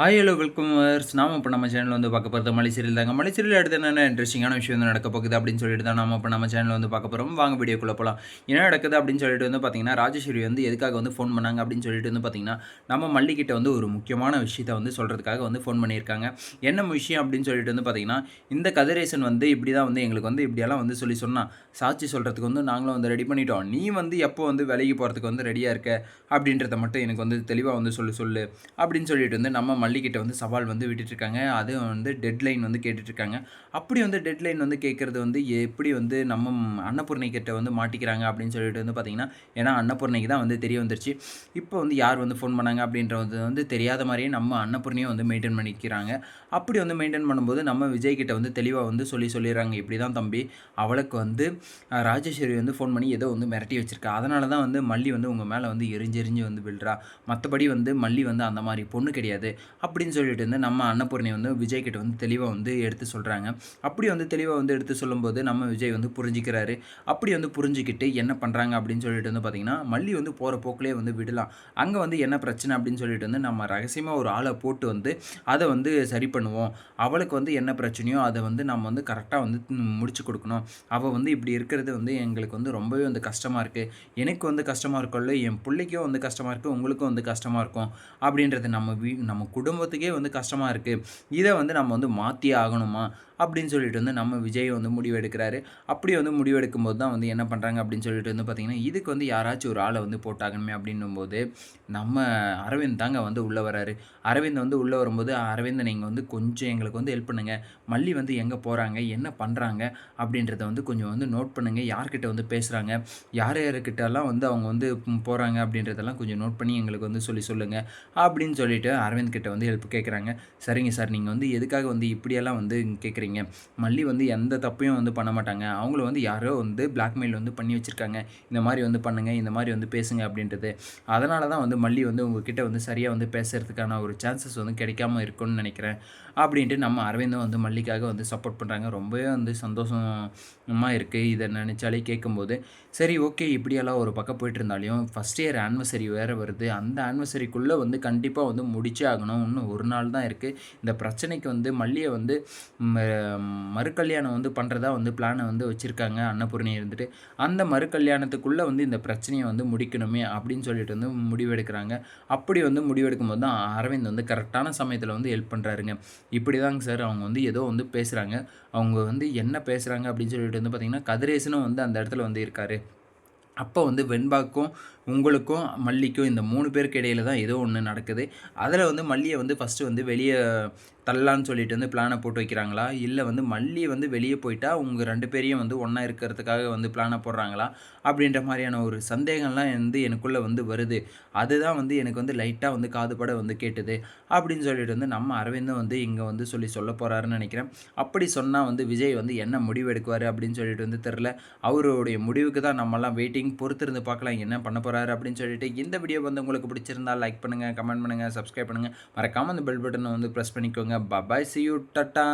Hi hello வெல்கமர்ஸ். நாம இப்போ நம்ம சேனலில் வந்து பார்க்க போகிறது மலை சீரியல் தாங்க. மலை சீரியல் அடுத்து என்னென்ன இன்ட்ரெஸ்டிங்கான விஷயம் வந்து நடக்க போகுது அப்படின்னு சொல்லிட்டு தான் நாம இப்போ நம்ம சேனலில் வந்து பார்க்க போகிறோம். வாங்க வீடியோக்குள்ளே போகலாம். என்ன நடக்குது அப்படின்னு சொல்லிட்டு வந்து பார்த்தீங்கன்னா, ராஜேஸ்வரி வந்து எதுக்காக வந்து ஃபோன் பண்ணாங்க அப்படின்னு சொல்லிட்டு வந்து பார்த்தீங்கன்னா, நம்ம மல்லிகிட்ட வந்து ஒரு முக்கியமான விஷயத்தை வந்து சொல்கிறதுக்காக வந்து ஃபோன் பண்ணியிருக்காங்க. என்ன விஷயம் அப்படின்னு சொல்லிட்டு வந்து பார்த்தீங்கன்னா, இந்த கதிரேசன் வந்து இப்படி தான் வந்து எங்களுக்கு வந்து இப்படியெல்லாம் வந்து சொன்னான். சாட்சி சொல்கிறதுக்கு வந்து நாங்களும் வந்து ரெடி பண்ணிட்டோம். நீ வந்து எப்போ வந்து வேலைக்கு போகிறதுக்கு வந்து ரெடியாக இருக்க அப்படின்றத மட்டும் எனக்கு வந்து தெளிவாக வந்து சொல்லு அப்படின்னு சொல்லிட்டு வந்து நம்ம மல்லிகிட்ட வந்து சவால் வந்து விட்டுட்ருக்காங்க. அது வந்து டெட்லைன் வந்து கேட்டுட்ருக்காங்க. அப்படி வந்து டெட்லைன் வந்து கேட்குறது வந்து எப்படி வந்து நம்ம அன்னபூர்ணி கிட்ட வந்து மாட்டிக்கிறாங்க அப்படின்னு சொல்லிட்டு வந்து பார்த்தீங்கன்னா, ஏன்னா அன்னபூர்ணிக்கு தான் வந்து தெரிய வந்துருச்சு. இப்போ வந்து யார் வந்து ஃபோன் பண்ணாங்க அப்படின்றது வந்து தெரியாத மாதிரியே நம்ம அன்னபூர்ணியும் வந்து மெயின்டைன் பண்ணிக்கிறாங்க. அப்படி வந்து மெயின்டைன் பண்ணும்போது நம்ம விஜய் கிட்ட வந்து தெளிவாக வந்து சொல்லிடுறாங்க. இப்படி தான் தம்பி, அவளுக்கு வந்து ராஜேஸ்வரி வந்து ஃபோன் பண்ணி ஏதோ வந்து மிரட்டி வச்சிருக்கா. அதனால தான் வந்து மல்லி வந்து உங்கள் மேலே வந்து எரிஞ்சு வந்து விழுறா. மற்றபடி வந்து மல்லி வந்து அந்த மாதிரி பொண்ணு கிடையாது அப்படின்னு சொல்லிட்டு வந்து நம்ம அன்னபூர்ணி வந்து விஜய் கிட்ட வந்து தெளிவாக வந்து எடுத்து சொல்கிறாங்க. அப்படி வந்து தெளிவாக வந்து எடுத்து சொல்லும்போது நம்ம விஜய் வந்து புரிஞ்சிக்கிறாரு. அப்படி வந்து புரிஞ்சுக்கிட்டு என்ன பண்ணுறாங்க அப்படின்னு சொல்லிட்டு வந்து பார்த்திங்கன்னா, மல்லி வந்து போகிற போக்கிலே வந்து விடலாம். அங்கே வந்து என்ன பிரச்சனை அப்படின்னு சொல்லிட்டு வந்து நம்ம ரகசியமாக ஒரு ஆளை போட்டு வந்து அதை வந்து சரி பண்ணுவோம். அவளுக்கு வந்து என்ன பிரச்சனையோ அதை வந்து நம்ம வந்து கரெக்டாக வந்து முடிச்சு கொடுக்கணும். அவள் வந்து இப்படி இருக்கிறது வந்து எங்களுக்கு வந்து ரொம்பவே வந்து கஷ்டமாக இருக்குது. எனக்கு வந்து கஷ்டமாக இருக்கும்ல, என் பிள்ளைக்கும் வந்து கஷ்டமாக இருக்குது, உங்களுக்கும் வந்து கஷ்டமாக இருக்கும் அப்படின்றது நம்ம குடும்பத்துக்கே வந்து கஷ்டமாக இருக்குது. இதை வந்து நம்ம வந்து மாற்றியே ஆகணுமா அப்படின்னு சொல்லிட்டு வந்து நம்ம விஜய் வந்து முடிவெடுக்கிறாரு. அப்படி வந்து முடிவெடுக்கும்போது தான் வந்து என்ன பண்ணுறாங்க அப்படின்னு சொல்லிட்டு வந்து பார்த்திங்கன்னா, இதுக்கு வந்து யாராச்சும் ஒரு ஆளை வந்து போட்டாகணுமே அப்படின்னும்போது நம்ம அரவிந்த் தாங்க வந்து உள்ளே வராரு. அரவிந்த் வந்து உள்ளே வரும்போது, அரவிந்த் நீங்கள் வந்து கொஞ்சம் எங்களுக்கு வந்து ஹெல்ப் பண்ணுங்கள். மல்லி வந்து எங்கே போகிறாங்க, என்ன பண்ணுறாங்க அப்படின்றத வந்து கொஞ்சம் வந்து நோட் பண்ணுங்கள். யார்கிட்ட வந்து பேசுகிறாங்க, யார் யாருக்கிட்டலாம் வந்து அவங்க வந்து போகிறாங்க அப்படின்றதெல்லாம் கொஞ்சம் நோட் பண்ணி எங்களுக்கு வந்து சொல்லுங்கள் அப்படின்னு சொல்லிட்டு அரவிந்த் கிட்ட வந்து ஹெல்ப் கேட்குறாங்க. சரிங்க சார், நீங்கள் வந்து எதுக்காக வந்து இப்படியெல்லாம் வந்து கேட்குறீங்க? மல்லி வந்து எந்த தப்பையும் வந்து பண்ண மாட்டாங்க. அவங்கள வந்து யாரோ வந்து பிளாக்மெயில் வந்து பண்ணி வச்சுருக்காங்க. இந்த மாதிரி வந்து பண்ணுங்கள், இந்த மாதிரி வந்து பேசுங்க அப்படின்றது. அதனால தான் வந்து மல்லி வந்து உங்ககிட்ட வந்து சரியாக வந்து பேசுகிறதுக்கான ஒரு சான்சஸ் வந்து கிடைக்காம இருக்கும்னு நினைக்கிறேன் அப்படின்ட்டு நம்ம அரவிந்தும் வந்து மல்லிக்காக வந்து சப்போர்ட் பண்ணுறாங்க. ரொம்பவே வந்து சந்தோஷமாக இருக்குது இதை நினச்சாலே கேட்கும்போது. சரி, ஓகே, இப்படியெல்லாம் ஒரு பக்கம் போயிட்டு இருந்தாலையும் ஃபஸ்ட் இயர் ஆனிவர்சரி வேறு வருது. அந்த ஆனிவர்சரிக்குள்ளே வந்து கண்டிப்பாக வந்து முடிச்சே ஆகணும். இன்னும் ஒரு நாள் தான் இருக்குது. இந்த பிரச்சனைக்கு வந்து மல்லியை வந்து மறுகல்யாணம் வந்து பண்ணுறதா வந்து பிளானை வந்து வச்சுருக்காங்க அன்னபூர்ணி இருந்துட்டு. அந்த மறுகல்யாணத்துக்குள்ளே வந்து இந்த பிரச்சனையை வந்து முடிக்கணுமே அப்படின்னு சொல்லிட்டு வந்து முடிவெடுக்கிறாங்க. அப்படி வந்து முடிவெடுக்கும்போது தான் அரவிந்த் வந்து கரெக்டான சமயத்தில் வந்து ஹெல்ப் பண்ணுறாருங்க. இப்படி தாங்க சார், அவங்க வந்து ஏதோ வந்து பேசுகிறாங்க. அவங்க வந்து என்ன பேசுகிறாங்க அப்படின்னு சொல்லிட்டு வந்து பார்த்திங்கன்னா, கதிரேசனும் வந்து அந்த இடத்துல வந்து இருக்கார். அப்போ வந்து வெண்பாக்கும் உங்களுக்கும் மல்லிக்கும் இந்த 3 பேருக்கு இடையில தான் ஏதோ ஒன்று நடக்குது. அதில் வந்து மல்லியை வந்து ஃபஸ்ட்டு வந்து வெளியே தள்ளலான்னு சொல்லிட்டு வந்து பிளானை போட்டு வைக்கிறாங்களா? இல்லை வந்து மல்லி வந்து வெளியே போயிட்டா உங்கள் 2 பேரையும் வந்து ஒன்றா இருக்கிறதுக்காக வந்து பிளானை போடுறாங்களா? அப்படின்ற மாதிரியான ஒரு சந்தேகம்லாம் வந்து எனக்குள்ளே வந்து வருது. அதுதான் வந்து எனக்கு வந்து லைட்டாக வந்து காதுபட வந்து கேட்டுது அப்படின்னு சொல்லிட்டு வந்து நம்ம அரவிந்தும் வந்து இங்கே வந்து சொல்ல போகிறாருன்னு நினைக்கிறேன். அப்படி சொன்னால் வந்து விஜய் வந்து என்ன முடிவு எடுக்குவார் அப்படின்னு சொல்லிட்டு வந்து தெரில. அவருடைய முடிவுக்கு தான் நம்மலாம் வெயிட்டிங். பொறுத்திருந்து பார்க்கலாம் என்ன பண்ண போகிறாரு அப்படின்னு சொல்லிட்டு. இந்த வீடியோ வந்து உங்களுக்கு பிடிச்சிருந்தால் லைக் பண்ணுங்கள், கமெண்ட் பண்ணுங்கள், சப்ஸ்கிரைப் பண்ணுங்கள். மறக்காமல் அந்த பெல் பட்டனை வந்து ப்ரெஸ் பண்ணிக்கோங்க. பாய், see you, டாடா.